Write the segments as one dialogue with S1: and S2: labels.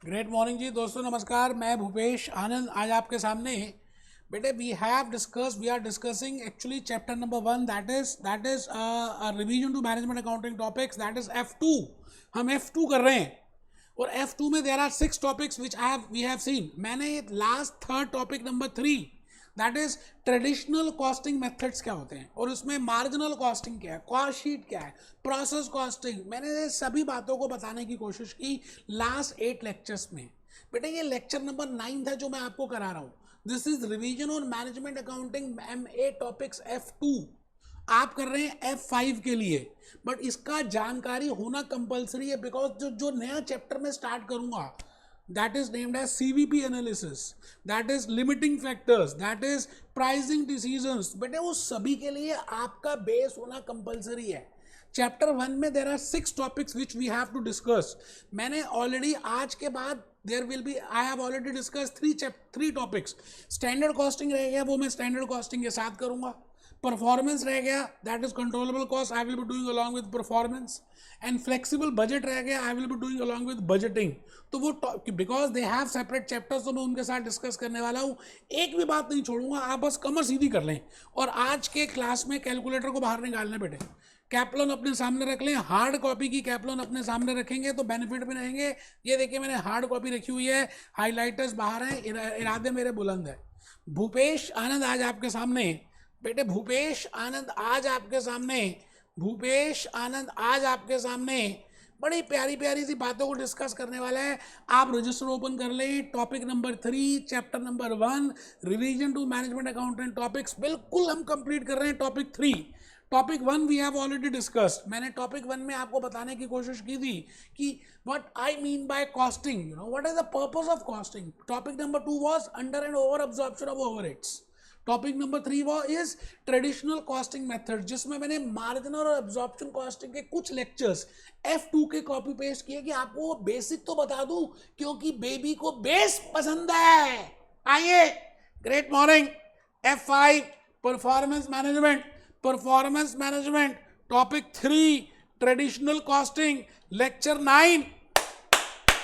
S1: Great morning जी दोस्तों, नमस्कार। मैं भूपेश आनंद आज आपके सामने। बेटे we are discussing actually chapter number 1, that is revision to management accounting topics, that is F2। हम F2 कर रहे हैं और F2 में there are 6 topics which we have seen. मैंने last third topic number 3, that is traditional costing methods क्या होते हैं और उसमें मार्जिनल कॉस्टिंग क्या है, कॉस्ट शीट क्या है, प्रोसेस कॉस्टिंग, मैंने सभी बातों को बताने की कोशिश की लास्ट 8 लेक्चर्स में। बेटा ये लेक्चर नंबर 9 है जो मैं आपको करा रहा हूँ। This is revision on management accounting MA topics F2। आप कर रहे हैं F5 के लिए, बट इसका जानकारी होना कंपलसरी है बिकॉज जो जो नया चैप्टर में स्टार्ट करूंगा that is named as CVP analysis, that is limiting factors, that is pricing decisions। बेटे वो सभी के लिए आपका बेस होना कंपलसरी है। चैप्टर 1 में there are 6 topics which we have to discuss. मैंने ऑलरेडी आज के बाद there will be I have already discuss 3 topics. Standard costing रह गया, वो मैं स्टैंडर्ड कॉस्टिंग के साथ करूंगा। परफॉर्मेंस रह गया, that is controllable cost, I will be doing along with performance. And flexible budget रह गया, I will be doing along with budgeting. तो वो because they have separate chapters, तो मैं उनके साथ डिस्कस करने वाला हूँ। एक भी बात नहीं छोड़ूंगा, आप बस कमर सीधी कर लें। और आज के क्लास में कैलकुलेटर को बाहर निकालने बेटे, कैप्लन अपने सामने रख लें। हार्ड कॉपी की कैप्लन अपने सामने रखेंगे तो बेनिफिट में रहेंगे। ये देखिए मैंने हार्ड कॉपी रखी हुई है, हाईलाइटर्स बाहर हैं, इरादे मेरे बुलंद है। भूपेश आनंद आज आपके सामने, बेटे भूपेश आनंद आज आपके सामने, भूपेश आनंद आज आपके सामने बड़ी प्यारी प्यारी सी बातों को डिस्कस करने वाला है। आप रजिस्टर ओपन कर लें। Topic number 3 chapter number 1 revision to management accountant topics बिल्कुल हम कंप्लीट कर रहे हैं। Topic 3, topic 1 we have already discussed. मैंने टॉपिक 1 में आपको बताने की कोशिश की थी कि what I mean by costing, you know what is the purpose of costing. Topic number 2 was under and over absorption of overheads. Topic number 3 वो इज ट्रेडिशनल कॉस्टिंग मेथड, जिसमें मैंने मार्जिनल और एब्जॉर्प्शन कॉस्टिंग के कुछ lectures F2 के copy paste किए कि आपको वो बेसिक तो बता दूं, क्योंकि बेबी को बेस पसंद है। आइए, great morning. F5 performance management, performance management topic 3 traditional costing lecture 9।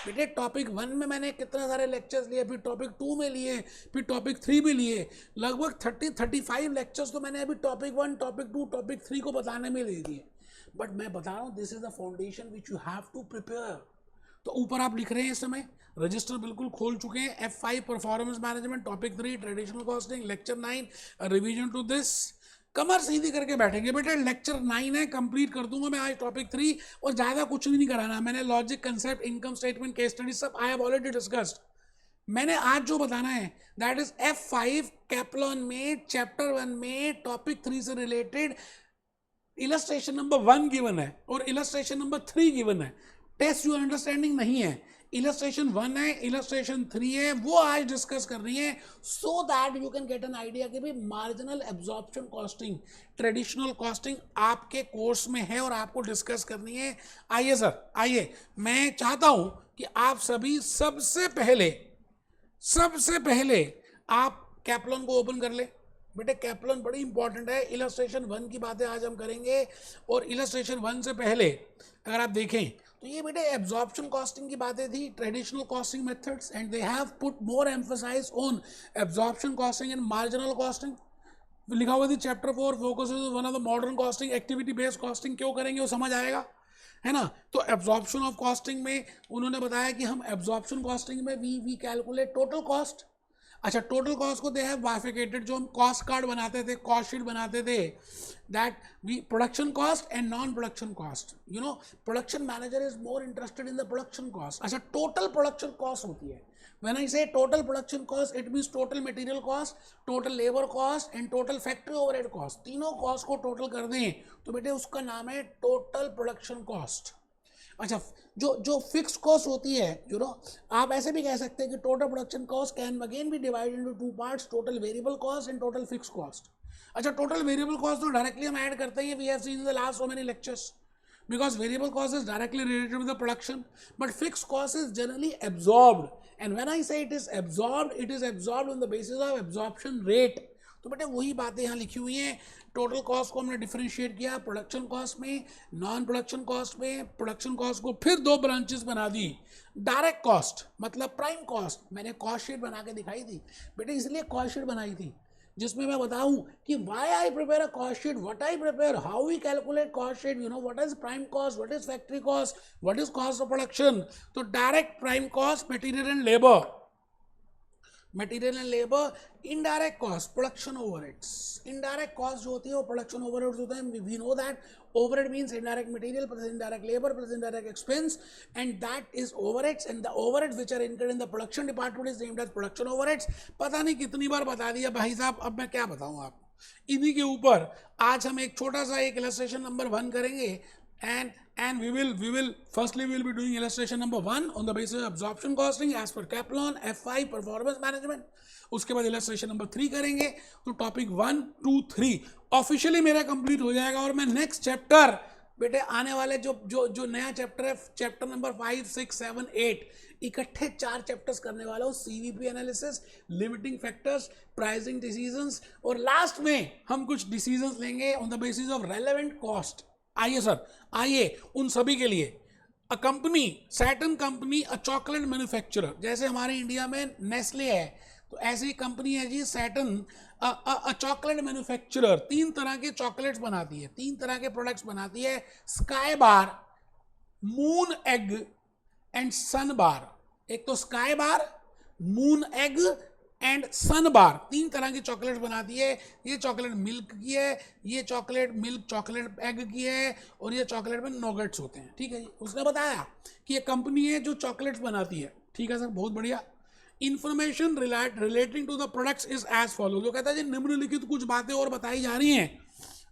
S1: बेटे टॉपिक 1 में मैंने कितने सारे लेक्चर्स लिए, फिर टॉपिक 2 में लिए, फिर टॉपिक 3 में लिए। लगभग 35 लेक्चर्स तो मैंने अभी टॉपिक 1, टॉपिक 2, टॉपिक 3 को बताने में ले दिए। बट मैं बता रहा हूँ this is the foundation which you have to prepare. तो ऊपर आप लिख रहे हैं इस समय, रजिस्टर बिल्कुल खोल चुके हैं। F5 performance management topic 3 traditional costing lecture 9 revision to this. कमर सीधी करके बैठेंगे बेटे। लेक्चर 9 है, कंप्लीट कर दूंगा मैं आज टॉपिक 3 और ज़्यादा कुछ भी नहीं कराना। मैंने logic, concept, income statement, case study सब आई हैव ऑलरेडी डिस्कस्ड। मैंने आज जो बताना है दैट इज F5 कैप्लॉन में चैप्टर 1 में टॉपिक 3 से रिलेटेड इलस्ट्रेशन नंबर 1 गिवन है और इलस्ट्रेशन नंबर 3 गिवन है। टेस्ट योर अंडरस्टैंडिंग नहीं है। इलस्ट्रेशन 1 है, इलस्ट्रेशन 3 है, वो आज डिस्कस कर रही है so that you can get an idea कि भाई marginal absorption costing, traditional costing आपके कोर्स में है और आपको डिस्कस करनी है। आइए सर, आइए। मैं चाहता हूं कि आप सभी सबसे पहले आप कैप्लॉन को ओपन कर ले। बेटे कैप्लॉन बड़ी इंपॉर्टेंट है। इलस्ट्रेशन 1 की बातें आज हम करेंगे और इलस्ट्रेशन 1 से पहले अगर आप देखें तो ये बेटे एब्जॉर्प्शन कॉस्टिंग की बातें थी, traditional costing methods, and they have put more emphasise on absorption costing and marginal costing. लिखा हुआ थी chapter 4 focuses on one of the modern costing, activity based costing. क्यों करेंगे वो समझ आएगा, है ना। तो एब्जॉर्प्शन ऑफ कॉस्टिंग में उन्होंने बताया कि हम एब्जॉर्प्शन कॉस्टिंग में वी कैलकुलेट टोटल कॉस्ट। अच्छा, टोटल कॉस्ट को दे हैव बाइफिकेटेड, जो हम कॉस्ट कार्ड बनाते थे, कॉस्ट शीट बनाते थे, that we production cost and non production cost. You know production manager is more interested in the production cost. अच्छा, total production cost होती है। When I say total production cost, it means total material cost, total labor cost and total factory overhead cost। तीनों cost को total कर दें तो बेटे उसका नाम है टोटल प्रोडक्शन कॉस्ट। अच्छा, जो फिक्स कॉस्ट होती है, यू नो आप ऐसे भी कह सकते हैं कि total production cost can again be divided into 2 parts, total variable cost and total fix cost. अच्छा, टोटल वेरिएबल कॉस्ट तो डायरेक्टली हम ऐड करते हैं, we have seen in the last so many lectures, because variable cost is directly related with the production, but fixed cost is generally absorbed, and when I say it is absorbed on the basis of absorption rate। तो बेटे वही बातें यहाँ लिखी हुई हैं। Total cost को हमने डिफरेंशिएट किया प्रोडक्शन कॉस्ट में, नॉन प्रोडक्शन कॉस्ट में। प्रोडक्शन कॉस्ट को फिर दो ब्रांचेस बना दी। डायरेक्ट कॉस्ट मतलब प्राइम कॉस्ट, मैंने कॉस्ट शीट बना के दिखाई थी बेटे, इसलिए कॉस्ट शीट बनाई थी जिसमें मैं बताऊं कि why I prepare a cost sheet, what I prepare, how we calculate cost sheet, you know, what is prime cost, what is factory cost, what is cost of production. तो direct prime cost material and labor, material and labour, indirect cost production overheads. Indirect cost जो होती है वो production overheads होते हैं। We know that overhead means indirect material plus indirect labour plus indirect expense, and that is overheads, and the overheads which are incurred in the production department is named as production overheads. पता नहीं कितनी बार बता दिया भाई साहब, अब मैं क्या बताऊं आपको। इन्हीं के ऊपर आज हम एक छोटा सा एक इलस्ट्रेशन नंबर 1 करेंगे, and we will firstly we will be doing illustration number 1 on the basis of absorption costing as per Kaplan F5 performance management। उसके बाद illustration number 3 करेंगे। तो टॉपिक 1 2 3 ऑफिशियली मेरा कंप्लीट हो जाएगा, और मैं नेक्स्ट चैप्टर बेटे आने वाले जो नया चैप्टर है, चैप्टर नंबर 5 6 7 8, इकट्ठे 4 चैप्टर्स करने वाला हूँ। CVP analysis, limiting factors, pricing decisions, और लास्ट में हम कुछ डिसीजंस लेंगे on the basis of relevant cost. आइए सर, आइए उन सभी के लिए। A company, Saturn company, a chocolate manufacturer, जैसे हमारे इंडिया में नेस्ले है, तो ऐसी कंपनी है जी सैटर्न, अ चॉकलेट मैन्युफैक्चरर। 3 तरह के चॉकलेट्स बनाती है, 3 तरह के प्रोडक्ट्स बनाती है, Sky Bar, Moon Egg and Sun Bar. एक तो Sky Bar, Moon Egg and Sun Bar, 3 तरह की चॉकलेट बनाती है। ये चॉकलेट मिल्क की है, ये चॉकलेट मिल्क चॉकलेट एग की है, और ये चॉकलेट में नोगेट्स होते हैं। ठीक है जी, उसने बताया कि ये कंपनी है जो चॉकलेट्स बनाती है। ठीक है सर, बहुत बढ़िया। Information relating to the products is as follow, जो कहता है जी निम्नलिखित कुछ बातें और बताई जा रही हैं।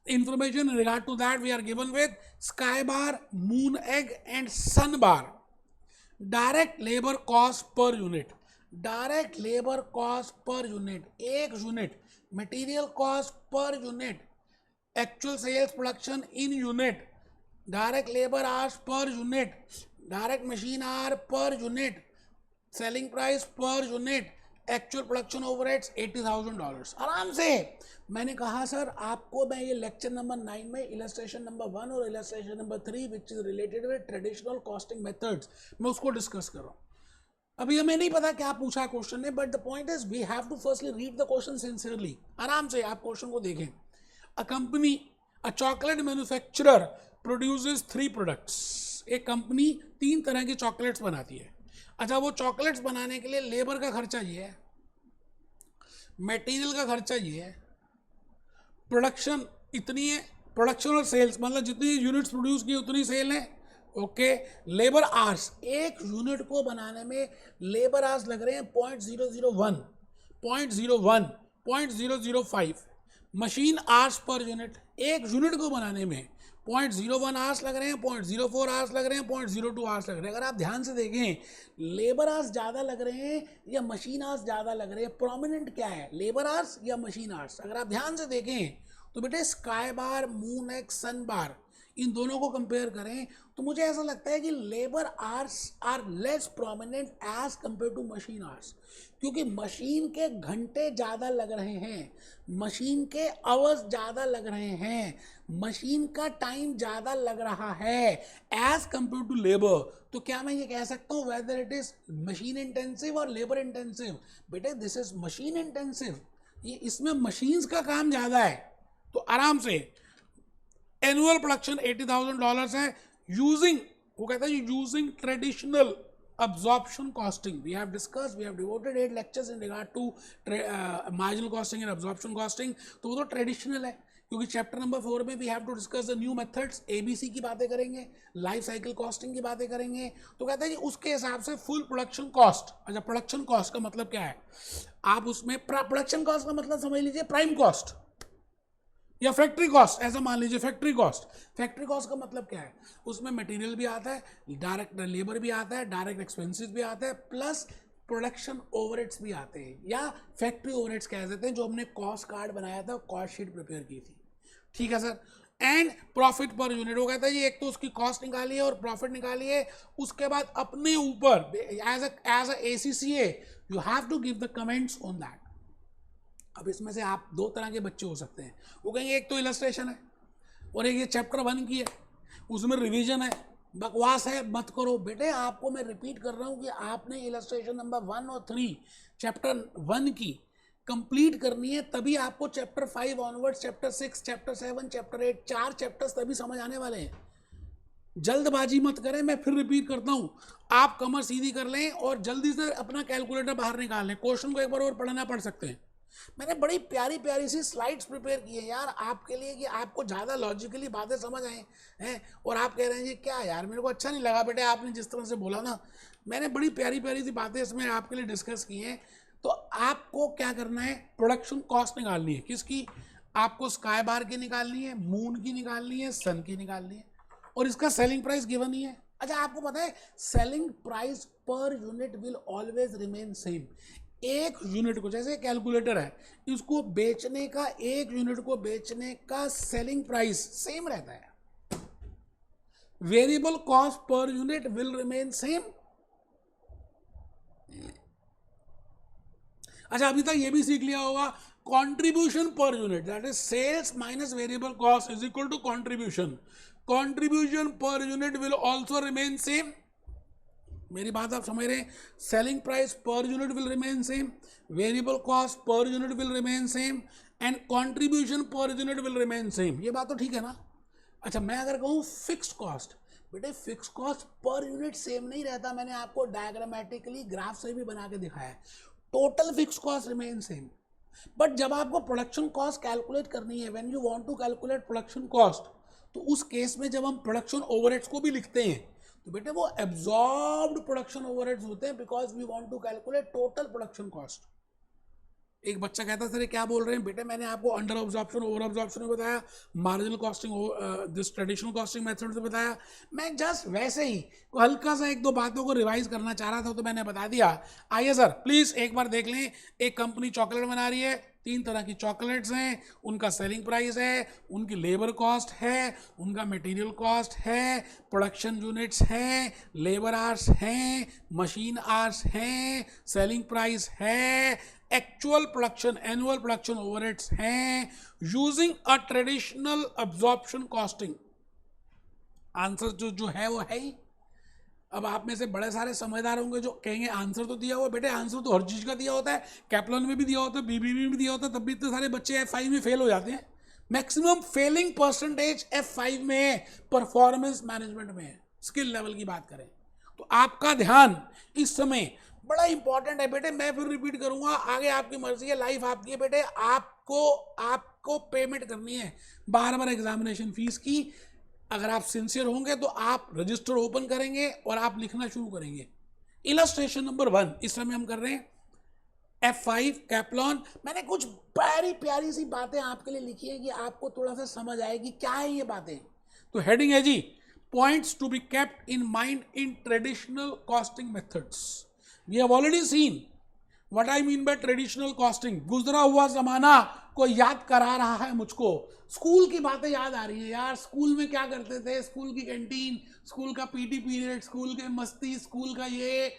S1: Information regard to that we are given with Sky Bar, Moon Egg and Sun Bar. Direct labour cost per unit, direct labour cost per unit, एक unit, material cost per unit, actual sales production in unit, direct labour hours per unit, direct machine hour per unit, selling price per unit, actual production overheads $80,000। आराम से मैंने कहा sir आपको मैं ये lecture number 9 में illustration number 1 और illustration number 3 which is related with traditional costing methods, मैं उसको डिस्कस कर रहा हूँ। अभी हमें नहीं पता क्या पूछा है क्वेश्चन ने, but the point is we have to firstly read the question sincerely. आराम से आप क्वेश्चन को देखें। A company, a chocolate manufacturer produces 3 products. एक कंपनी 3 तरह की चॉकलेट्स बनाती है। अच्छा, वो चॉकलेट्स बनाने के लिए लेबर का खर्चा ये है, मटेरियल का खर्चा ये है, प्रोडक्शन इतनी है, प्रोडक्शन और सेल्स मतलब जितनी यूनिट्स प्रोड्यूस की उतनी सेल है। ओके, लेबर आवर्स, एक यूनिट को बनाने में लेबर आवर्स लग रहे हैं 0.001, 0.01, 0.005। मशीन आवर्स पर यूनिट, एक यूनिट को बनाने में 0.01 आवर्स लग रहे हैं, 0.04 आवर्स लग रहे हैं, 0.02 आवर्स लग रहे हैं। अगर आप ध्यान से देखें, लेबर आवर्स ज़्यादा लग रहे हैं या मशीन आवर्स ज़्यादा लग रहे हैं, प्रोमिनेंट क्या है, लेबर आवर्स या मशीन आवर्स? अगर आप ध्यान से देखें तो बेटे स्काई बार, मून एग, सन बार, इन दोनों को कंपेयर करें तो मुझे ऐसा लगता है कि labour hours are less prominent as compare to machine hours, क्योंकि मशीन के घंटे ज़्यादा लग रहे हैं, मशीन के आवर्स ज़्यादा लग रहे हैं, मशीन का टाइम ज़्यादा लग रहा है एज कंपेयर टू लेबर। तो क्या मैं ये कह सकता हूँ whether it is machine intensive और लेबर इंटेंसिव? बेटे दिस इज मशीन इंटेंसिव, ये इसमें मशीन्स का काम ज़्यादा है। तो आराम से एनुअल प्रोडक्शन $80,000 है। यूजिंग, वो कहता है using traditional absorption costing we have discussed, we have devoted 8 lectures in regard to marginal costing and absorption costing। तो वो तो ट्रेडिशनल है, क्योंकि चैप्टर नंबर 4 में we have to discuss the new methods, ABC की बातें करेंगे, लाइफ साइकिल कॉस्टिंग की बातें करेंगे। तो कहता है कि उसके हिसाब से फुल प्रोडक्शन कॉस्ट। अच्छा, प्रोडक्शन कॉस्ट का मतलब क्या है? आप उसमें प्रोडक्शन कॉस्ट का मतलब समझ लीजिए प्राइम कॉस्ट या फैक्ट्री कॉस्ट, ऐसा मान लीजिए फैक्ट्री कॉस्ट। फैक्ट्री कॉस्ट का मतलब क्या है? उसमें मटेरियल भी आता है, डायरेक्ट लेबर भी आता है, डायरेक्ट एक्सपेंसेस भी आता है, प्लस प्रोडक्शन ओवरहेड्स भी आते हैं, या फैक्ट्री ओवरहेड्स कह देते हैं, जो हमने कॉस्ट कार्ड बनाया था, कॉस्ट शीट प्रिपेयर की थी। ठीक है sir. And profit per unit, वो कहता है जी एक तो उसकी कॉस्ट निकालिए और प्रॉफिट निकालिए, उसके बाद अपने ऊपर as a ACCA you have to give the comments on that. अब इसमें से आप दो तरह के बच्चे हो सकते हैं, वो कहेंगे एक तो इलस्ट्रेशन है और एक ये चैप्टर 1 की है, उसमें रिवीजन है, बकवास है, मत करो बेटे। आपको मैं रिपीट कर रहा हूँ कि आपने इलस्ट्रेशन नंबर 1 और 3 चैप्टर 1 की कंप्लीट करनी है, तभी आपको chapter 5 onwards, chapter 6, chapter 7, chapter 8, 4 chapters तभी समझ आने वाले हैं। जल्दबाजी मत करें, मैं फिर रिपीट करता हूँ, आप कमर सीधी कर लें और जल्दी से अपना कैलकुलेटर बाहर निकाल लें, क्वेश्चन को एक बार और पढ़ना पड़ सकते हैं। मैंने बड़ी प्यारी प्यारी सी स्लाइड्स प्रिपेयर की है यार आपके लिए, कि आपको ज़्यादा लॉजिकली बातें समझ आए हैं। और आप कह रहे हैं जी क्या यार, मेरे को अच्छा नहीं लगा बेटे आपने जिस तरह से बोला ना, मैंने बड़ी प्यारी प्यारी सी बातें इसमें आपके लिए डिस्कस की हैं। तो आपको क्या करना है, प्रोडक्शन कॉस्ट निकालनी है, किसकी, आपको स्काई बार की निकालनी है, मून की निकालनी है, सन की निकालनी है, और इसका सेलिंग प्राइस गिवन ही है। अच्छा आपको पता है selling price per unit will always remain same. एक यूनिट को, जैसे कैलकुलेटर है, इसको बेचने का, एक यूनिट को बेचने का सेलिंग प्राइस सेम रहता है। Variable cost per unit will remain same. अच्छा अभी तक ये भी सीख लिया होगा, contribution per unit, that is sales minus variable cost is equal to contribution. Contribution per unit will also remain same. मेरी बात आप समझ रहे हैं, selling price per unit will remain same, variable cost per unit will remain same, and contribution per unit will remain same. ये बात तो ठीक है ना। अच्छा मैं अगर कहूँ फिक्स्ड कॉस्ट, बेटे fix cost per unit same नहीं रहता, मैंने आपको डायग्रामेटिकली ग्राफ से भी बना के दिखाया है। Total fix cost remain same, but जब आपको प्रोडक्शन कॉस्ट कैलकुलेट करनी है, when you want to calculate production cost, तो उस केस में जब हम प्रोडक्शन ओवरहेड्स को भी लिखते हैं तो बेटे वो एब्जॉर्ब्ड प्रोडक्शन ओवरहेड्स होते हैं, because we want to calculate total production cost. एक बच्चा कहता सर क्या बोल रहे हैं बेटे, मैंने आपको अंडर ऑब्जॉर्प्शन, ओवर ऑब्जॉर्प्शन में बताया, marginal costing this traditional costing method से बताया। मैं जस्ट वैसे ही हल्का सा एक दो बातों को रिवाइज करना चाह रहा था तो मैंने बता दिया। आइए सर प्लीज एक बार देख लें, एक कंपनी चॉकलेट बना रही है, 3 तरह की चॉकलेट्स हैं, उनका सेलिंग प्राइस है, उनकी लेबर कॉस्ट है, उनका मटेरियल कॉस्ट है, प्रोडक्शन यूनिट्स हैं, लेबर आवर्स हैं, मशीन आवर्स हैं, सेलिंग प्राइस है, actual production, annual production overheads हैं, using a traditional absorption costing. Answer जो है वो है ही। अब आप में से बड़े सारे समझदार होंगे जो कहेंगे आंसर तो दिया हुआ, बेटे आंसर तो हर चीज का दिया होता है, कैप्लन में भी दिया होता है, बीबीबी में भी दिया होता है, तब भी इतने सारे बच्चे F5 में फेल हो जाते हैं। मैक्सिमम फेलिंग परसेंटेज F5 में है, परफॉर्मेंस मैनेजमेंट में है, स्किल लेवल की बात करें तो। आपका ध्यान इस समय बड़ा इंपॉर्टेंट है बेटे, मैं फिर रिपीट करूंगा, आगे आपकी मर्जी है, लाइफ आपकी है बेटे। आपको पेमेंट करनी है बार एग्जामिनेशन फीस की। अगर आप सिंसियर होंगे तो आप रजिस्टर ओपन करेंगे और आप लिखना शुरू करेंगे। इलस्ट्रेशन नंबर 1 इस समय हम कर रहे हैं F5 कैप्लॉन। मैंने कुछ प्यारी प्यारी सी बातें आपके लिए लिखी है कि आपको थोड़ा सा समझ आएगी क्या है ये बातें। तो हेडिंग है जी, points to be kept in mind in traditional costing methods. We have already seen what I mean by traditional costing. गुजरा हुआ जमाना को याद करा रहा है मुझको, स्कूल की बातें याद आ रही है यार। स्कूल में क्या करते थे, स्कूल की कैंटीन, स्कूल का पीटी पीरियड, स्कूल के मस्ती, स्कूल का ये,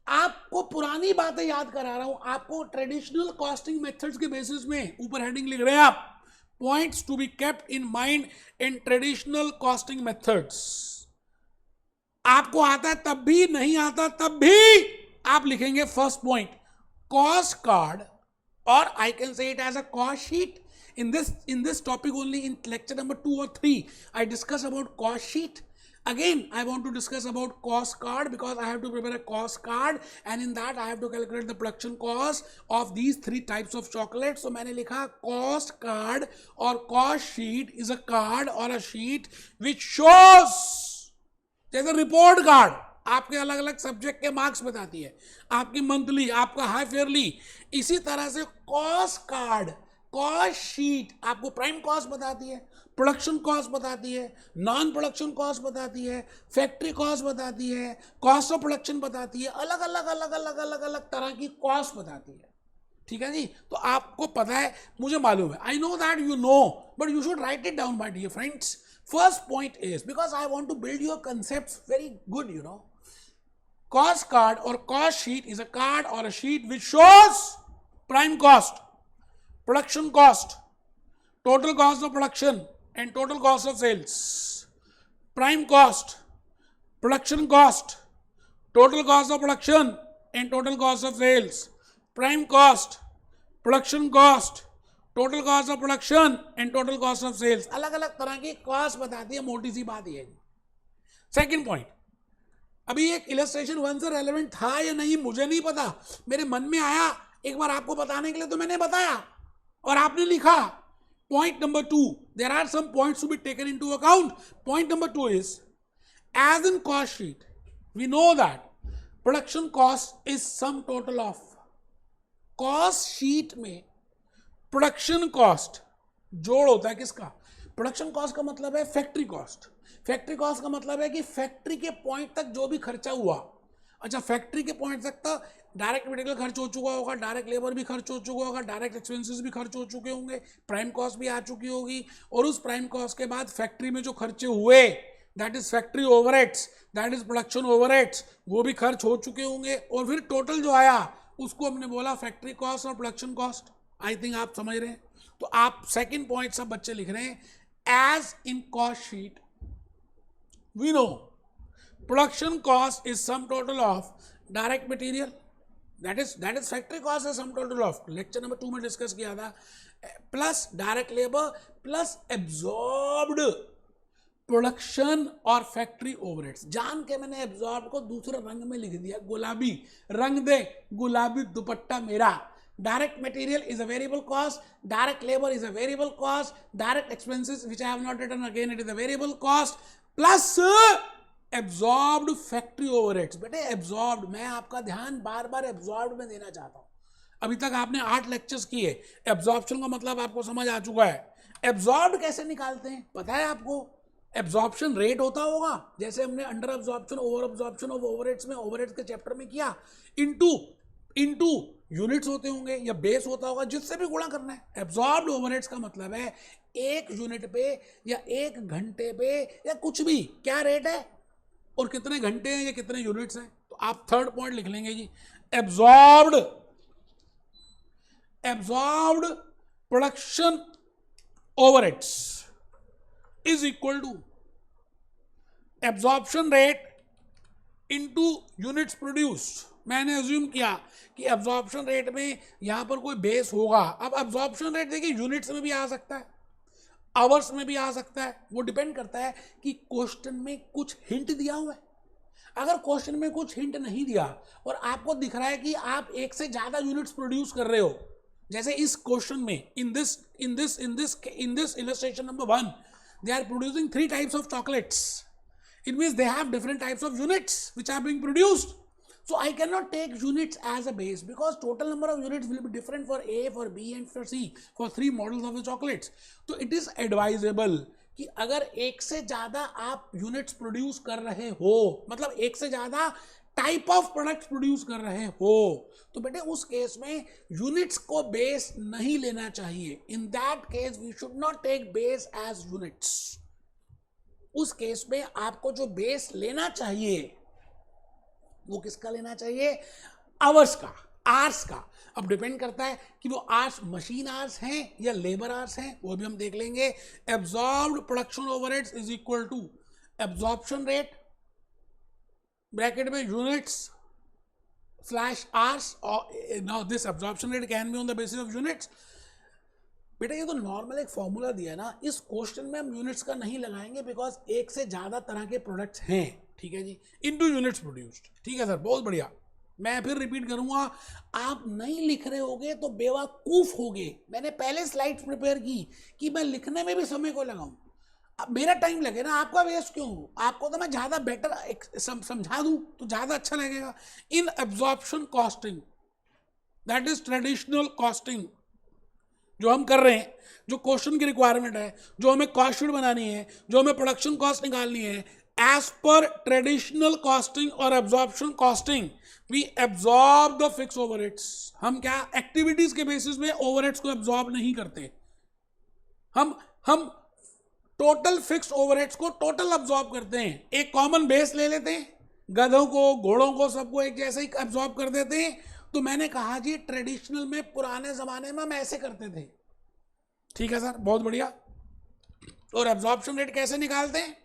S1: आपको पुरानी बातें याद करा रहा हूं, आपको ट्रेडिशनल कॉस्टिंग मेथड्स के बेसिस में। ऊपर हेडिंग लिख रहे हैं आप, points to be kept in mind in traditional costing methods. आपको आता है तब भी, नहीं आता तब भी आप लिखेंगे first point cost card, or I can say it as a cost sheet. In this topic only, in lecture number 2 or 3, I discuss about cost sheet. Again I want to discuss about cost card because I have to prepare a cost card, and in that I have to calculate the production cost of these 3 types of chocolates. So मैंने लिखा cost card or cost sheet is a card or a sheet which shows, जैसे report card आपके अलग अलग subject के marks बताती है, आपकी मंथली, आपका हाफ ईयरली, इसी तरह से कॉस्ट कार्ड, कॉस्ट शीट आपको प्राइम कॉस्ट बताती है, प्रोडक्शन कॉस्ट बताती है, नॉन प्रोडक्शन कॉस्ट बताती है, फैक्ट्री कॉस्ट बताती है, कॉस्ट ऑफ प्रोडक्शन बताती है, अलग अलग तरह की कॉस्ट बताती है। ठीक है जी, तो आपको पता है, मुझे मालूम है, I know that you know, but you should write it down my dear friends. First point is, because I want to build your concepts very good, you know, cost card or cost sheet is a card or a sheet which shows prime cost, production cost, total cost of production and total cost of sales. Prime cost, production cost, total cost of production and total cost of sales. Prime cost, production cost, total cost of production and total cost of sales. अलग अलग तरह की cost बताती है, मोटी सी बात ये है. सेकेंड पॉइंट, अभी एक इलस्ट्रेशन 1 से रेलेवेंट था या नहीं मुझे नहीं पता, मेरे मन में आया एक बार आपको बताने के लिए तो मैंने बताया और आपने लिखा. Point number 2, there are some points to be taken into account. Point number 2 is, as in cost sheet we know that production cost is sum total of. Cost sheet में प्रोडक्शन कॉस्ट जोड़ होता है किसका? Production cost का मतलब है factory cost. Factory cost का मतलब है कि फैक्ट्री के पॉइंट तक जो भी खर्चा हुआ. अच्छा, फैक्ट्री के पॉइंट तक तो डायरेक्ट मटेरियल खर्च हो चुका होगा, डायरेक्ट लेबर भी खर्च हो चुका होगा, डायरेक्ट एक्सपेंसेस भी खर्च हो चुके होंगे, प्राइम कॉस्ट भी आ चुकी होगी, और उस प्राइम कॉस्ट के बाद फैक्ट्री में जो खर्चे हुए that is factory overheads, that is production overheads, वो भी खर्च हो चुके होंगे. और फिर टोटल जो आया उसको हमने बोला फैक्ट्री कॉस्ट और प्रोडक्शन कॉस्ट. आई थिंक आप समझ रहे हैं. तो आप सेकेंड पॉइंट सब बच्चे लिख रहे हैं, as in cost sheet we know production cost is sum total of direct material, that is factory cost is sum total of, lecture number 2 में डिस्कस किया था, plus direct labour plus absorbed production और factory overheads. जान के मैंने absorb को दूसरे रंग में लिख दिया, गुलाबी रंग दे, गुलाबी दुपट्टा मेरा. Direct material is a variable cost, direct labour is a variable cost, direct expenses which I have not written again it is a variable cost, plus absorbed factory overheads. बेटे एब्जॉर्ब्ड, मैं आपका ध्यान बार बार एब्जॉर्ब्ड में देना चाहता हूं. अभी तक आपने 8 लेक्चर्स किए, एब्जॉर्प्शन का मतलब आपको समझ आ चुका है. एब्जॉर्ब्ड कैसे निकालते हैं पता है आपको? एब्जॉर्प्शन रेट होता होगा, जैसे हमने under absorption over absorption of overheads में ओवरहेड्स के चैप्टर में किया, इनटू यूनिट्स होते होंगे या बेस होता होगा, जिससे भी गुणा करना है. एब्जॉर्ब्ड ओवरहेड्स का मतलब है एक यूनिट पे या एक घंटे पे या कुछ भी क्या रेट है और कितने घंटे हैं या कितने यूनिट्स हैं. तो आप थर्ड पॉइंट लिख लेंगे जी, absorbed production overheads is equal to absorption rate into units produced. मैंने अज्यूम किया कि एब्जॉर्प्शन रेट में यहां पर कोई बेस होगा. अब एब्जॉर्प्शन रेट देखिए यूनिट्स में भी आ सकता है, आवर्स में भी आ सकता है, वो डिपेंड करता है कि क्वेश्चन में कुछ हिंट दिया हुआ है. अगर क्वेश्चन में कुछ हिंट नहीं दिया और आपको दिख रहा है कि आप एक से ज्यादा यूनिट्स प्रोड्यूस कर रहे हो, जैसे इस क्वेश्चन में in this illustration number 1 they are producing 3 types of chocolates. It means they have different types of units which are being produced. So I cannot take units as a base because total number of units will be different for A, for B and for C, for 3 models of the chocolates. So it is advisable कि अगर एक से ज़्यादा आप units produce कर रहे हो, मतलब एक से ज़्यादा टाइप ऑफ प्रोडक्ट्स प्रोड्यूस कर रहे हो, तो बेटे उस केस में यूनिट्स को बेस नहीं लेना चाहिए. In that case we should not take base as units. उस केस में आपको जो बेस लेना चाहिए वो किसका लेना चाहिए? आवर्स का, आवर्स का. अब डिपेंड करता है कि वो आवर्स मशीन आवर्स हैं या लेबर आवर्स हैं, वो भी हम देख लेंगे. Absorbed production overheads is equal to absorption rate bracket में units slash hours. Now this absorption rate can be on the basis of units. बेटा ये तो नॉर्मल एक फॉर्मूला दिया ना, इस क्वेश्चन में हम यूनिट्स का नहीं लगाएंगे बिकॉज एक से ज़्यादा तरह के प्रोडक्ट्स हैं. ठीक है जी, इनटू यूनिट्स प्रोड्यूस्ड. ठीक है सर, बहुत बढ़िया. मैं फिर रिपीट करूंगा, आप नहीं लिख रहे होगे तो बेवकूफ़ होगे. मैंने पहले स्लाइड्स प्रिपेयर की कि मैं लिखने में भी समय को लगाऊं. अब मेरा टाइम लगे ना, आपका वेस्ट क्यों हो? आपको तो मैं ज़्यादा बेटर समझा दूं तो ज़्यादा अच्छा लगेगा. इन absorption costing, that is traditional costing जो हम कर रहे हैं, जो क्वेश्चन की रिक्वायरमेंट है, जो हमें कॉस्ट शीट बनानी है, जो हमें प्रोडक्शन कॉस्ट निकालनी है, एज पर ट्रेडिशनल कॉस्टिंग और absorption costing we absorb the fix overheads. हम क्या एक्टिविटीज के बेसिस में ओवरहेड्स को एब्जॉर्ब नहीं करते. हम टोटल फिक्स ओवरहेड्स को टोटल एब्जॉर्ब करते हैं. एक कॉमन बेस ले लेते हैं, गधों को, घोड़ों को, सबको एक जैसे ही एब्जॉर्ब कर देते हैं. तो मैंने कहा जी ट्रेडिशनल में पुराने जमाने में हम ऐसे करते थे। ठीक है सर, बहुत बढ़िया। और एब्जॉर्प्शन रेट कैसे निकालते हैं?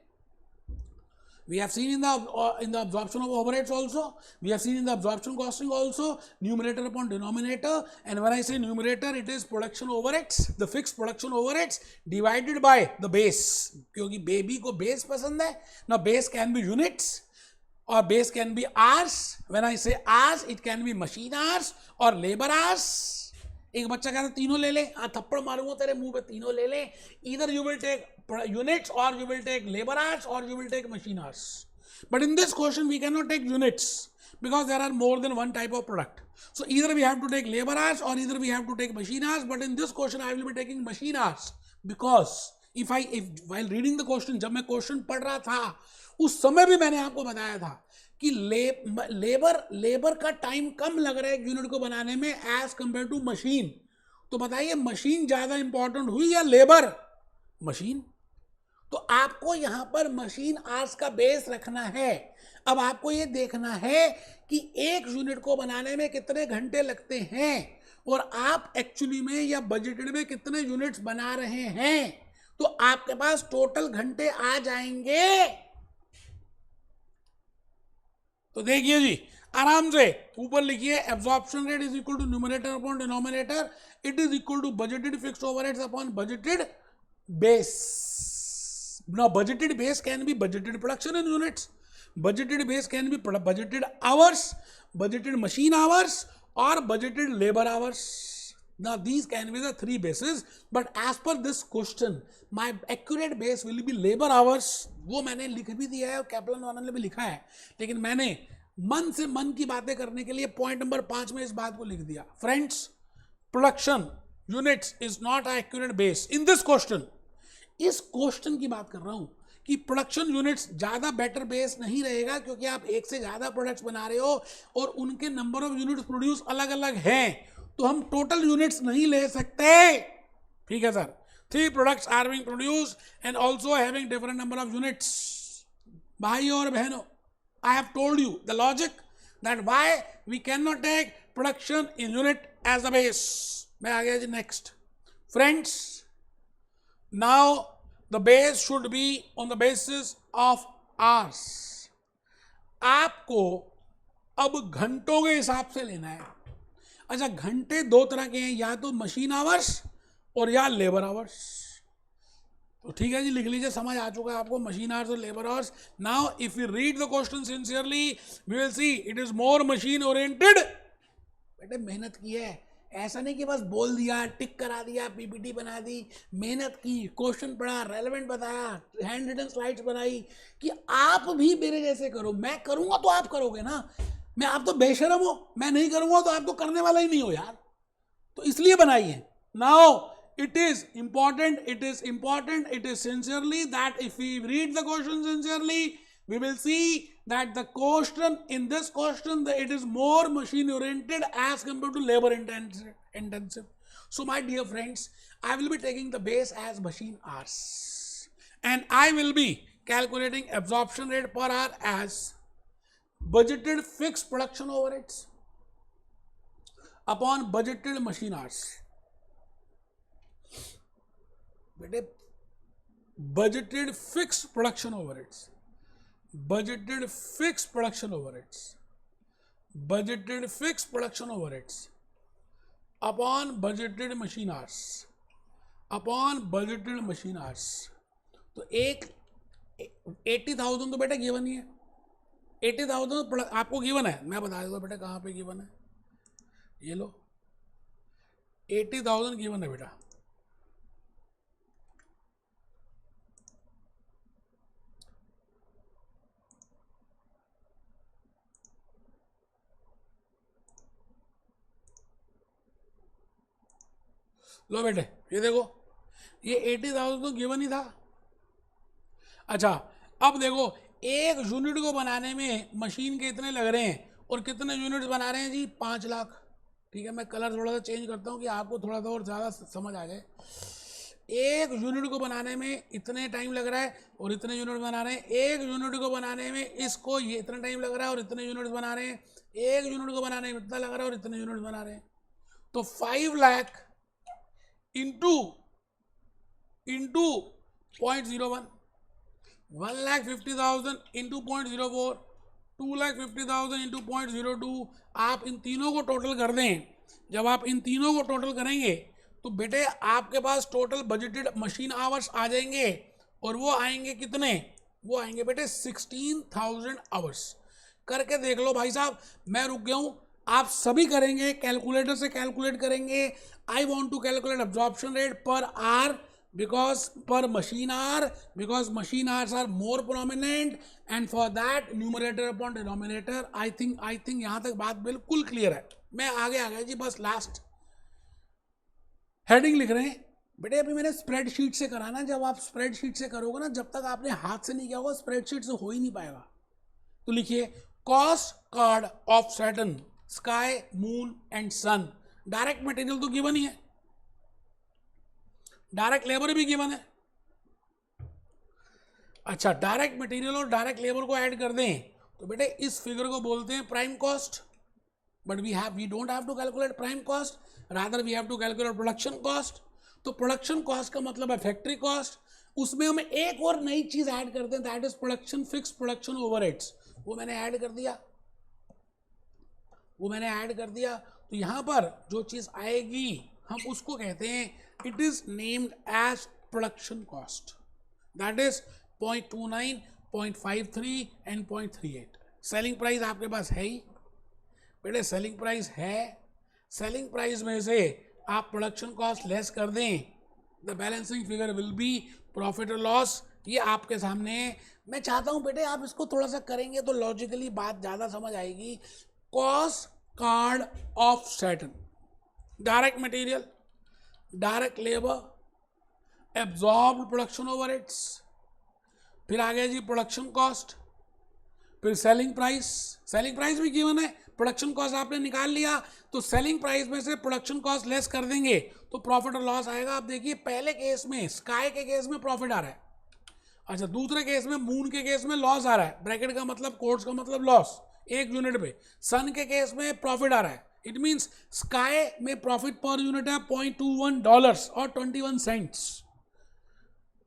S1: We have seen in the absorption of overheads also. We have seen in the absorption costing also, numerator upon denominator. And when I say numerator, it is production overheads, the fixed production overheads divided by the base. क्योंकि baby को base पसंद है ना, base can be units और base can be hours. When I say hours, it can be machine hours और labor hours. एक बच्चा कहता तीनों ले ले, थप्पड़ मारूंगा तेरे मुंह पे, तीनों ले ले. Either you will take units or you will take labor hours or you will take machine hours. But in this question we cannot take units because there are more than one type of product. So either we have to take labor hours or either we have to take machine hours. But in this question I will be taking machine hours because if while reading the question, जब मैं question पढ़ रहा था उस समय भी मैंने आपको बताया था कि लेबर का टाइम कम लग रहा है एक यूनिट को बनाने में एज कंपेयर टू मशीन. तो बताइए मशीन ज्यादा इंपॉर्टेंट हुई या लेबर? मशीन. तो आपको यहां पर मशीन आवर्स का बेस रखना है. अब आपको ये देखना है कि एक यूनिट को बनाने में कितने घंटे लगते हैं और आप एक्चुअली में या बजटेड में कितने यूनिट्स बना रहे हैं. तो आपके पास टोटल घंटे आ जाएंगे. तो देखिए जी आराम से ऊपर लिखिए absorption rate is equal to numerator upon denominator, it is equal to budgeted fixed overheads upon budgeted base. Now budgeted base can be budgeted production in units, budgeted base can be budgeted hours, budgeted machine hours or budgeted labor hours. Now these can be the three bases, but as per this question my accurate base will be labor hours. वो मैंने लिख भी दिया है और Kaplan वाला ने भी लिखा है, लेकिन मैंने मन से मन की बातें करने के लिए पॉइंट नंबर 5 में इस बात को लिख दिया. Friends, production units is not accurate base in this question. इस क्वेश्चन की बात कर रहा हूं कि प्रोडक्शन यूनिट्स ज्यादा बेटर बेस नहीं रहेगा क्योंकि आप एक से ज्यादा प्रोडक्ट्स बना रहे हो और उनके नंबर ऑफ यूनिट्स प्रोड्यूस अलग अलग हैं, तो हम टोटल यूनिट्स नहीं ले सकते. ठीक है sir. 3 products are being produce and also having different number of units. भाई और बहनों, I have told you the logic that why we can not take production in unit as a base. मैं आ गया जी next. Friends, now the base should be on the basis of hours. आपको अब घंटों के हिसाब से लेना है. अच्छा, घंटे दो तरह के हैं, या तो मशीन आवर्स और या लेबर आवर्स. तो ठीक है जी, लिख लीजिए, समझ आ चुका है आपको मशीन आवर्स और labour hours. Now if you read the question sincerely we will see it is more machine oriented. बेटे मेहनत की है, ऐसा नहीं कि बस बोल दिया, टिक करा दिया, पीपीटी बना दी. मेहनत की, क्वेश्चन पढ़ा, रेलेवेंट बताया, हैंड रिटन स्लाइड्स बनाई कि आप भी मेरे जैसे करो. मैं करूंगा तो आप करोगे ना. मैं आप तो बेशरम हो, मैं नहीं करूंगा तो आप तो करने वाला ही नहीं हो यार. तो इसलिए बनाई है. Now it is important, it is sincerely that if we read the question sincerely we will see that the question in this question that it is more machine oriented as compared to labor intensive. So my dear friends, I will be taking the base as machine hours and I will be calculating absorption rate per hour as budgeted fixed production overheads upon budgeted machine hours. बेटे budgeted fixed production overheads, budgeted fixed production overheads, budgeted fixed production overheads upon budgeted machine hours, upon budgeted machine hours. तो एक 80,000 तो बेटा given ही है. 80,000 आपको given है, मैं बता देता हूँ बेटा कहाँ पे गिवन है. ये लो 80,000 गिवन है बेटा. लो बेटे ये देखो, ये 80,000 तो गिवन ही था. अच्छा अब देखो, एक यूनिट को बनाने में मशीन के इतने लग रहे हैं और कितने यूनिट्स बना रहे हैं जी, 5 लाख. ठीक है, मैं कलर थोड़ा सा चेंज करता हूँ कि आपको थोड़ा सा और ज़्यादा समझ आ जाए. एक यूनिट को बनाने में इतने टाइम लग रहा है और इतने यूनिट बना रहे हैं. एक यूनिट को बनाने में इसको ये इतना टाइम लग रहा है और इतने यूनिट्स बना रहे हैं. एक यूनिट को बनाने में इतना लग रहा है और इतने यूनिट बना रहे हैं, तो 5 लाख इंटू 0.01, 1,50,000 इंटू 0.04, 2,50,000 इंटू 0.02। आप इन तीनों को टोटल कर दें, जब आप इन तीनों को टोटल करेंगे तो बेटे आपके पास टोटल बजटेड मशीन आवर्स आ जाएंगे, और वो आएंगे कितने, वो आएंगे बेटे 16,000 आवर्स। करके देख लो भाई साहब, मैं रुक गया हूं, आप सभी करेंगे, कैलकुलेटर से कैलकुलेट करेंगे। I want to calculate absorption rate per hour because per machine hour, because machine hours are more prominent, and for that numerator upon denominator, I think यहाँ तक बात बिल्कुल क्लियर है। मैं आगे आ गया जी, बस लास्ट हेडिंग लिख रहे हैं बेटे। अभी मैंने स्प्रेडशीट से करा ना, जब आप स्प्रेडशीट से करोगे ना, जब तक आपने हाथ से नहीं किया होगा स्प्रेडशीट से हो ही नहीं पाएगा। तो लिखिए cost card of Saturn, Sky, Moon and Sun. Direct material तो गिवन ही है, डायरेक्ट लेबर भी गिवन है। अच्छा, डायरेक्ट मटेरियल और डायरेक्ट लेबर को ऐड कर दें तो बेटे इस फिगर को बोलते हैं prime cost. But we don't have to calculate prime cost, rather we have to calculate production cost. तो प्रोडक्शन कॉस्ट का मतलब है फैक्ट्री कॉस्ट, उसमें हम एक और नई चीज ऐड करते हैं, that is production fix production overheads. वो मैंने ऐड कर दिया, तो यहां पर जो चीज आएगी हम उसको कहते हैं, it is named as production cost, that is 0.29, 0.53 and 0.38। Selling price आपके पास है ही बेटे, सेलिंग प्राइस है, सेलिंग प्राइस में से आप प्रोडक्शन कॉस्ट लेस कर दें, the balancing figure will be profit और लॉस। ये आपके सामने, मैं चाहता हूं बेटे आप इसको थोड़ा सा करेंगे तो लॉजिकली बात ज़्यादा समझ आएगी। Cost card of Saturn, direct material, direct labour, absorbed production overheads, फिर आ गया जी प्रोडक्शन कॉस्ट, फिर सेलिंग प्राइस भी गिवन है। प्रोडक्शन कॉस्ट आपने निकाल लिया तो सेलिंग प्राइस में से प्रोडक्शन कॉस्ट लेस कर देंगे तो प्रॉफिट और लॉस आएगा। आप देखिए पहले केस में, स्काई के केस में प्रॉफिट आ रहा है, अच्छा दूसरे केस में, मून के केस में लॉस आ रहा है, ब्रैकेट का मतलब कोट्स का मतलब लॉस एक यूनिट पे। सन के केस में प्रॉफिट आ रहा है, इट मीन्स स्काई में प्रॉफिट पर यूनिट है $0.21 और 21 सेंट्स।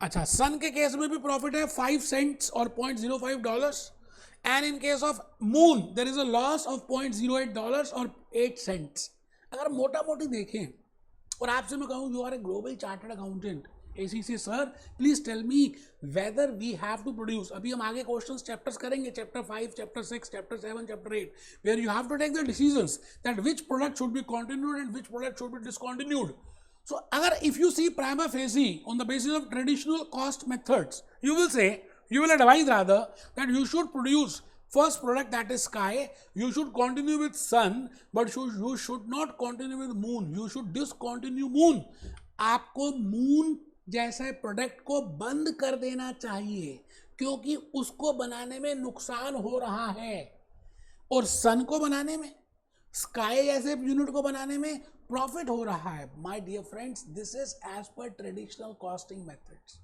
S1: अच्छा, सन के केस में भी प्रॉफिट है 5 सेंट्स और $0.05, and in case of Moon there is a loss of $0.08 और 8 सेंट्स। अगर मोटा मोटी देखें और आपसे मैं कहूँ you are a global chartered accountant, ACC sir please tell me whether we have to produce, अभी हम आगे क्वेश्चंस चैप्टर्स करेंगे, chapter 5, chapter 6, chapter 7, chapter 8, where you have to take the decisions that which product should be continued and which product should be discontinued. So अगर if you see prima facie on the basis of traditional cost methods, you will advise rather that you should produce first product, that is sky, you should continue with sun, but you should not continue with moon, you should discontinue moon। आपको moon जैसे product को बंद कर देना चाहिए क्योंकि उसको बनाने में नुकसान हो रहा है, और सन को बनाने में, स्काई जैसे यूनिट को बनाने में प्रॉफिट हो रहा है। My dear friends, this is as per traditional costing methods.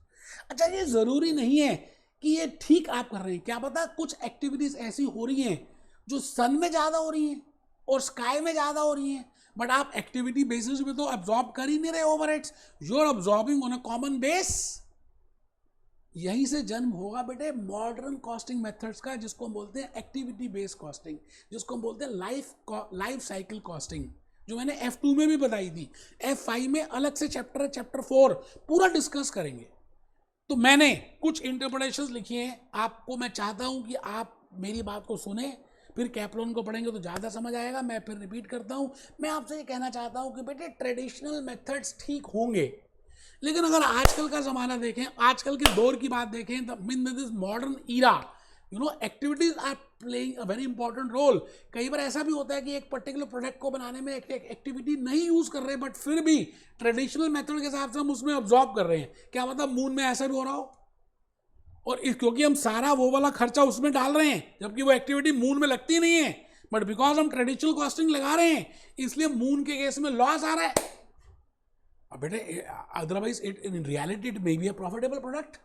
S1: अच्छा, ये जरूरी नहीं है कि ये ठीक आप कर रहे हैं, क्या पता कुछ एक्टिविटीज ऐसी हो रही हैं जो सन में ज़्यादा हो रही हैं और स्काई में ज़्यादा हो रही हैं, बट आप एक्टिविटी बेसिस पे तो अब्जॉर्ब कर ही नहीं रहे overheads, you are absorbing on a common base. यहीं से जन्म होगा बेटे मॉडर्न कॉस्टिंग मेथड्स का, जिसको हम बोलते हैं एक्टिविटी बेस्ड कॉस्टिंग, जिसको हम बोलते हैं लाइफ साइकिल कॉस्टिंग, जो मैंने F2 में भी बताई थी। F5 में अलग से चैप्टर है, चैप्टर 4 पूरा डिस्कस करेंगे। तो मैंने कुछ इंटरप्रिटेशंस लिखी हैं, आपको मैं चाहता हूं कि आप मेरी बात को सुने, फिर कैप्लोन को पढ़ेंगे तो ज़्यादा समझ आएगा। मैं फिर रिपीट करता हूं, मैं आपसे ये कहना चाहता हूं कि बेटे ट्रेडिशनल मेथड्स ठीक होंगे, लेकिन अगर आजकल का ज़माना देखें, आजकल के दौर की बात देखें, in this modern era, you know activities are playing a very important role. कई बार ऐसा भी होता है कि एक पर्टिकुलर प्रोडक्ट को बनाने में एक एक्टिविटी नहीं यूज कर रहे, बट फिर भी ट्रेडिशनल मेथड के हिसाब से हम उसमें ऑब्जॉर्व कर रहे हैं। क्या मतलब मून में ऐसा भी हो रहा हो, और क्योंकि हम सारा वो वाला खर्चा उसमें डाल रहे हैं जबकि वो एक्टिविटी मून में लगती नहीं है, बट बिकॉज हम ट्रेडिशनल कॉस्टिंग लगा रहे हैं इसलिए मून के केस में लॉस आ रहा है। अब बेटे otherwise it in reality it may be a profitable product,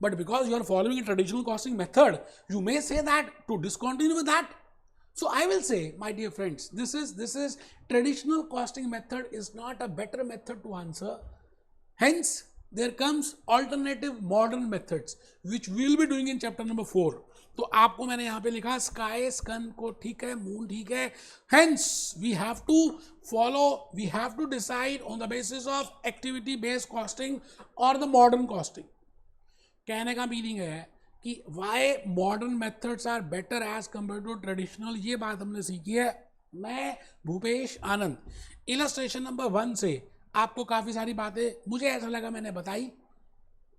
S1: but because you are following a traditional costing method, you may say that to discontinue with that, So I will say, my dear friends, this is traditional costing method is not a better method to answer. Hence there comes alternative modern methods which we will be doing in chapter number 4. तो आपको मैंने यहाँ पे लिखा sky स्कन को ठीक है, moon ठीक है. Hence we have to follow, we have to decide on the basis of activity based costing or the modern costing. कहने का मीनिंग है कि why modern methods are better as compare to traditional, ये बात हमने सीखी है. मैं भूपेश आनंद इलस्ट्रेशन नंबर 1 से आपको काफ़ी सारी बातें मुझे ऐसा लगा मैंने बताई.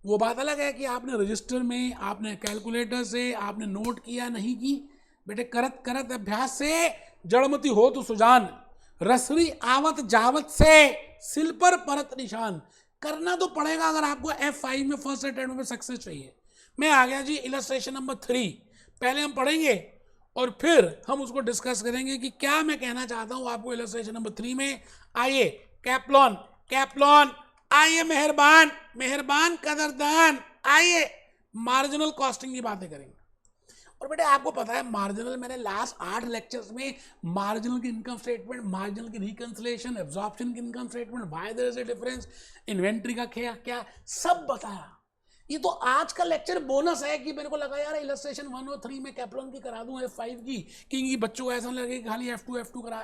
S1: वो बात अलग है कि आपने रजिस्टर में, आपने कैलकुलेटर से आपने नोट किया नहीं की. बेटे करत करत अभ्यास से जड़मती हो तो सुजान, रसरी आवत जावत से सिल पर परत निशान. करना तो पड़ेगा अगर आपको F5 में फर्स्ट अटेम्प्ट में सक्सेस चाहिए. मैं आ गया जी इलस्ट्रेशन नंबर 3. पहले हम पढ़ेंगे और फिर हम उसको डिस्कस करेंगे कि क्या मैं कहना चाहता हूं आपको इलस्ट्रेशन नंबर 3 में. आइए कैप्लॉन कैप्लॉन, आइए मेहरबान मेहरबान कदरदान, आइए मार्जिनल कॉस्टिंग की बातें करेंगे. और बेटे आपको पता है मार्जिनल, मैंने लास्ट 8 लेक्चर्स में मार्जिनल की इनकम स्टेटमेंट, मार्जिनल की रिकंसिलिएशन, एब्जॉर्प्शन की income statement, why there is a difference, inventory का क्या क्या सब बताया. ये तो आज का लेक्चर बोनस है कि मेरे को लगा यार इलस्ट्रेशन 1 और 3 में कैप्लॉन की करा दूं F5 की, कि बच्चों को ऐसा लगे कि खाली F2 करा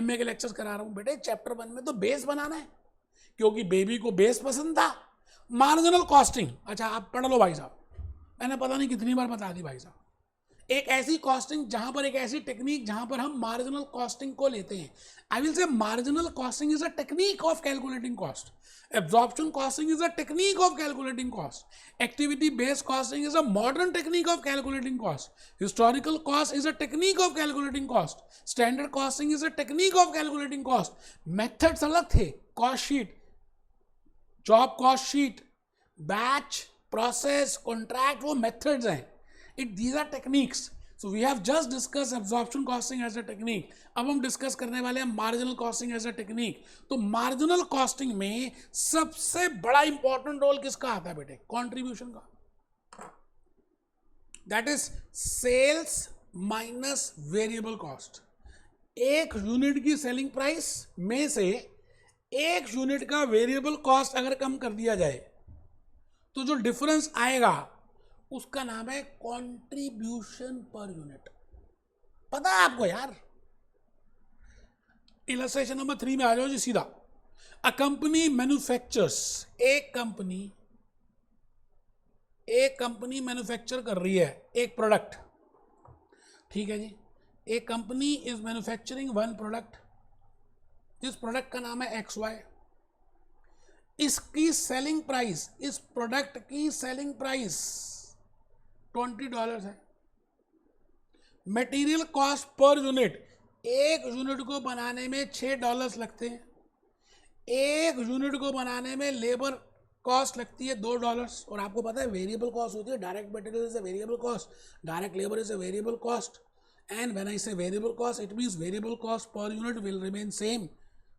S1: MA के लेक्चर्स करा रहा हूं. बेटे चैप्टर 1 में तो बेस बनाना है, क्योंकि बेबी को बेस पसंद था. मार्जिनल कॉस्टिंग, अच्छा आप पढ़ लो भाई साहब, मैंने पता नहीं कितनी बार बता दी भाई साहब. एक ऐसी कॉस्टिंग जहां पर, एक ऐसी टेक्निक जहां पर हम मार्जिनल कॉस्टिंग को लेते हैं. I will say marginal costing is a technique of calculating cost. Absorption costing is a technique of calculating cost. Activity based costing is a modern technique of calculating cost. Historical cost is a technique of calculating cost. Standard costing is a technique of calculating cost. Methods अलग थे, cost sheet, job cost sheet, batch, process, contract, वो methods हैं. These are techniques. So we have just discussed absorption costing as a technique. अब हम discuss करने वाले हैं marginal costing as a technique. तो मार्जिनल कॉस्टिंग में सबसे बड़ा इंपॉर्टेंट रोल किसका आता है बेटे? कंट्रीब्यूशन का. That is sales minus variable cost. एक यूनिट की सेलिंग प्राइस में से एक यूनिट का वेरिएबल कॉस्ट अगर कम कर दिया जाए तो जो डिफरेंस आएगा उसका नाम है कंट्रीब्यूशन पर यूनिट. पता है आपको यार? इलस्ट्रेशन नंबर 3 में आ जाओ जी सीधा. अ कंपनी मैन्युफैक्चर्स, एक कंपनी मैन्युफैक्चर कर रही है एक प्रोडक्ट. ठीक है जी, एक company is manufacturing one product. इस प्रोडक्ट का नाम है XY. इसकी सेलिंग प्राइस, इस प्रोडक्ट की सेलिंग प्राइस $20 है. मटेरियल कॉस्ट पर यूनिट, एक यूनिट को बनाने में $6 लगते हैं. एक यूनिट को बनाने में लेबर कॉस्ट लगती है $2. और आपको पता है वेरिएबल कॉस्ट होती है, direct material is a variable cost, direct labour is a variable cost. And when I say variable cost, it means variable cost per unit will remain same,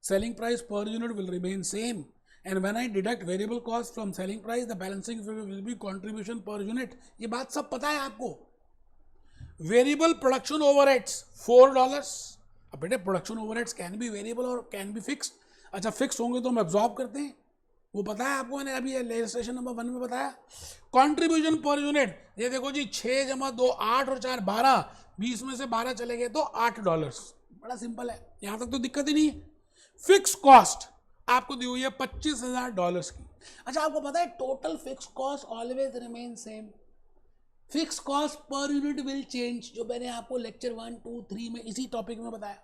S1: selling price per unit will remain same. And when I deduct variable cost from selling price, the balancing figure will be contribution per unit. ये बात सब पता है आपको. Variable production overheads $4. अब बेटे production overheads can be variable और can be fixed. अच्छा फिक्स होंगे तो हम एब्जॉर्ब करते हैं, वो पता है आपको, मैंने अभी इलस्ट्रेशन नंबर 1 में बताया. कंट्रीब्यूशन पर यूनिट, ये देखो जी 6 + 2 8 और 4 12, 20 में से 12 चले गए तो $8. बड़ा सिंपल है, यहाँ तक तो दिक्कत ही नहीं है. फिक्स कॉस्ट आपको दी हुई है $25,000 की. अच्छा आपको पता है total fix cost always remain same. Fix cost per unit will change, जो मैंने आपको लेक्चर 1 2 3 में इसी टॉपिक में बताया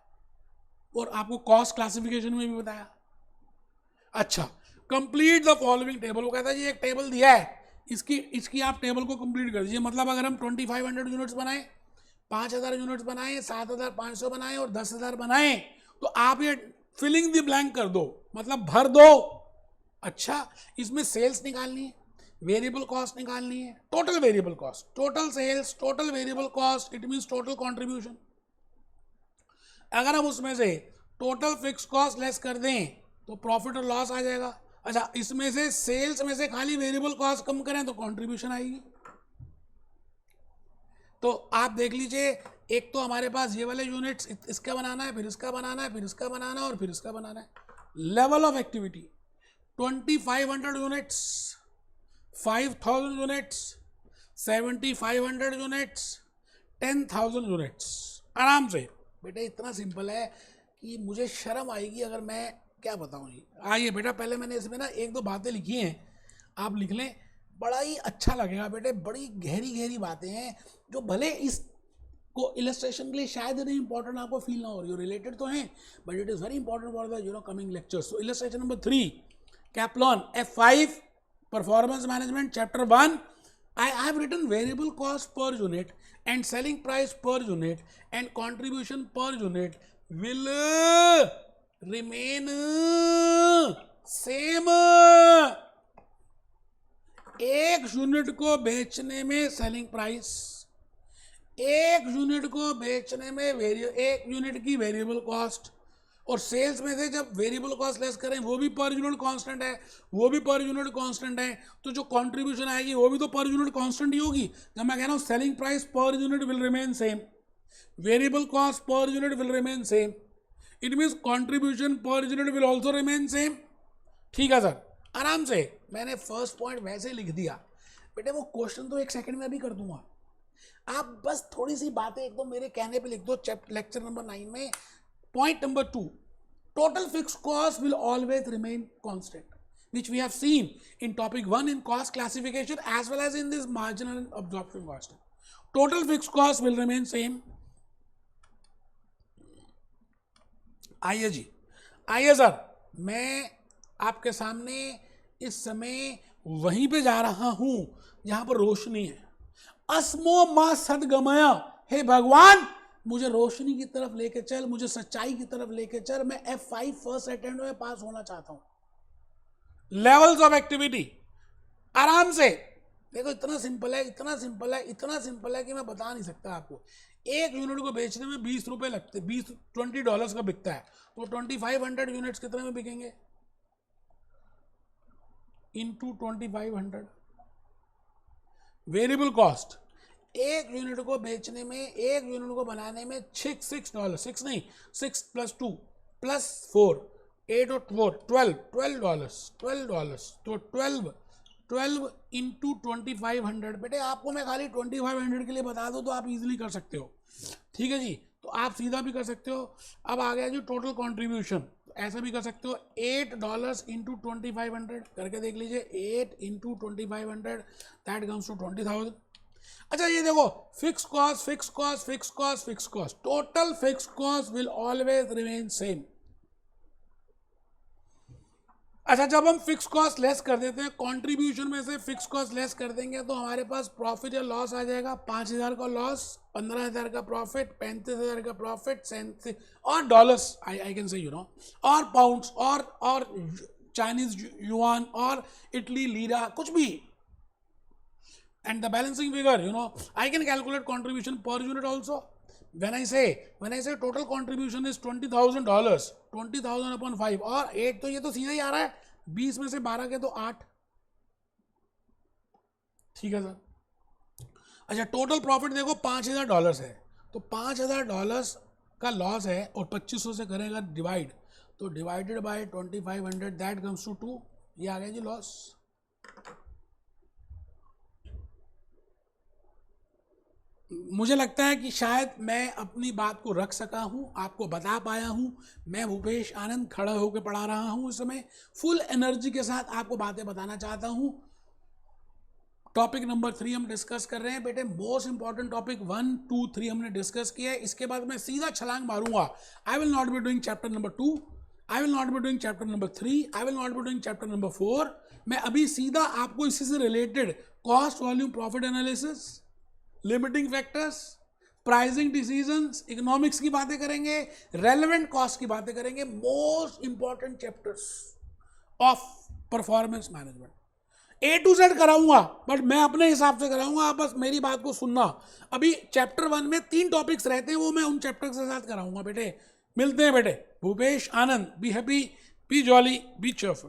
S1: और आपको कॉस्ट क्लासिफिकेशन में भी बताया. अच्छा कंप्लीट द फॉलोइंग टेबल. वो कहता है जी एक टेबल दिया है, इसकी आप टेबल को कंप्लीट कर दीजिए. मतलब अगर हम 2500 यूनिट्स बनाएं, 5000 यूनिट्स बनाएं, 7500 बनाएं और 10,000 बनाएं, तो आप ये फिलिंग द ब्लैंक कर दो, मतलब भर दो. अच्छा इसमें सेल्स निकालनी है, वेरिएबल कॉस्ट निकालनी है, total variable cost, total sales, total variable cost, it means total contribution. अगर हम उसमें से टोटल फिक्स कॉस्ट लेस कर दें तो प्रॉफिट और लॉस आ जाएगा. अच्छा इसमें से सेल्स में से खाली वेरिएबल कॉस्ट कम करें तो कंट्रीब्यूशन आएगी. तो आप देख लीजिए, एक तो हमारे पास ये वाले यूनिट्स, इसका बनाना है, फिर इसका बनाना है, फिर इसका बनाना है और फिर इसका बनाना है. Level of activity 2500 units, 5000 units, 7500 units, 10,000 units. आराम से बेटा, इतना सिंपल है कि मुझे शर्म आएगी अगर मैं क्या बताऊं जी. आइए बेटा, पहले मैंने इसमें ना एक दो बातें लिखी हैं, आप लिख लें, बड़ा ही अच्छा लगेगा बेटे. बड़ी गहरी गहरी बातें हैं जो भले इस को इलस्ट्रेशन के लिए शायद नहीं इंपॉर्टेंट आपको फील ना हो रही हो, रिलेटेड तो हैं, but it is very important for the coming lectures. So illustration number 3, Kaplan F5 performance management chapter 1. I have written variable cost per unit and selling price per unit and contribution per unit will remain same. एक unit को बेचने में selling price, एक unit को बेचने में एक unit की वेरिएबल कॉस्ट, और सेल्स में से जब वेरिएबल कॉस्ट लेस करें वो भी पर यूनिट कांस्टेंट है, वो भी पर यूनिट कांस्टेंट है, तो जो कंट्रीब्यूशन आएगी वो भी तो पर यूनिट कांस्टेंट ही होगी. जब मैं कह रहा हूँ selling price per unit will remain same, variable cost per unit will remain same, it means contribution per unit will also remain same. ठीक है सर, आराम से मैंने फर्स्ट पॉइंट वैसे लिख दिया बेटे. वो क्वेश्चन तो 1 सेकंड में भी कर दूंगा, आप बस थोड़ी सी बातें एकदम मेरे कहने पे लिख दो. लेक्चर नंबर 9 में point number 2, total fixed cost will always remain constant, which we have seen in topic 1 in cost classification as well as in this marginal and absorption cost. Total fixed cost will remain same. आइए जी, आइए sir, मैं आपके सामने इस समय वहीं पे जा रहा हूं जहां पर रोशनी है. अस्मो मा सदगमया, हे भगवान मुझे रोशनी की तरफ लेके चल, मुझे सच्चाई की तरफ लेके चल. मैं F5 फर्स्ट अटेम्प्ट में पास होना चाहता हूं. लेवल्स ऑफ एक्टिविटी, आराम से देखो, इतना सिंपल है, इतना सिंपल है, इतना सिंपल है कि मैं बता नहीं सकता आपको. एक यूनिट को बेचने में 20 रुपए लगते, $20 का बिकता है, तो 2500 यूनिट्स कितने में बिकेंगे? इंटू 2500. वेरिएबल कॉस्ट, एक यूनिट को बेचने में, एक यूनिट को बनाने में $6 नहीं, 6 + 2 + 4, 8 और 4 $12. तो 12 इंटू 2500. बेटे आपको मैं खाली 2500 के लिए बता दूं तो आप इजीली कर सकते हो. ठीक है जी, तो आप सीधा भी कर सकते हो. अब आ गया जी टोटल कॉन्ट्रीब्यूशन, ऐसा भी कर सकते हो. $8 इंटू 2500 करके देख लीजिए. 8 इंटू 2500 दैट कम्स टू 20,000. अच्छा ये देखो, fix cost, fix cost, fix cost, fix cost, total fix cost will always remain same. अच्छा, जब हम फिक्स कॉस्ट लेस कर देते हैं, कंट्रीब्यूशन में से फिक्स कॉस्ट लेस कर देंगे तो हमारे पास प्रॉफिट या लॉस आ जाएगा. 5,000 का लॉस, 15,000 का प्रॉफिट, 35,000 का प्रॉफिट, और डॉलर्स आई कैन से और पाउंड्स और चाइनीज युआन और इटली लीरा, कुछ भी. And the balancing figure, I can calculate contribution per unit also. When I say total contribution is $20,000, 20,000 upon 5 और 8, तो ये तो सीधा ही आ रहा है. 20 में से 12 के तो 8. ठीक है सर. अच्छा, टोटल प्रॉफिट देखो $5,000 है, तो $5,000 का लॉस है और 2500 से करेगा डिवाइड, तो divided by 2500 that comes to 2. ये आ गया जी लॉस. मुझे लगता है कि शायद मैं अपनी बात को रख सका हूं, आपको बता पाया हूं. मैं भूपेश आनंद खड़ा होकर पढ़ा रहा हूं इस समय, फुल एनर्जी के साथ आपको बातें बताना चाहता हूं. टॉपिक नंबर 3 हम डिस्कस कर रहे हैं बेटे. मोस्ट इंपॉर्टेंट टॉपिक 1, 2, 3 हमने डिस्कस किया है. इसके बाद मैं सीधा छलांग मारूंगा. I will not be doing chapter number 2, I will not be doing chapter number 3, I will not be doing chapter number 4. मैं अभी सीधा आपको इसी से related cost volume profit analysis, limiting factors, pricing decisions, economics की बातें करेंगे, relevant cost की बातें करेंगे. Most important chapters of performance management A to Z कराऊंगा, बट मैं अपने हिसाब से कराऊंगा, आप बस मेरी बात को सुनना. अभी चैप्टर 1 में 3 टॉपिक्स रहते हैं, वो मैं उन चैप्टर के साथ कराऊंगा बेटे. मिलते हैं बेटे. Bhupesh Anand. Be happy, be jolly, be cheerful.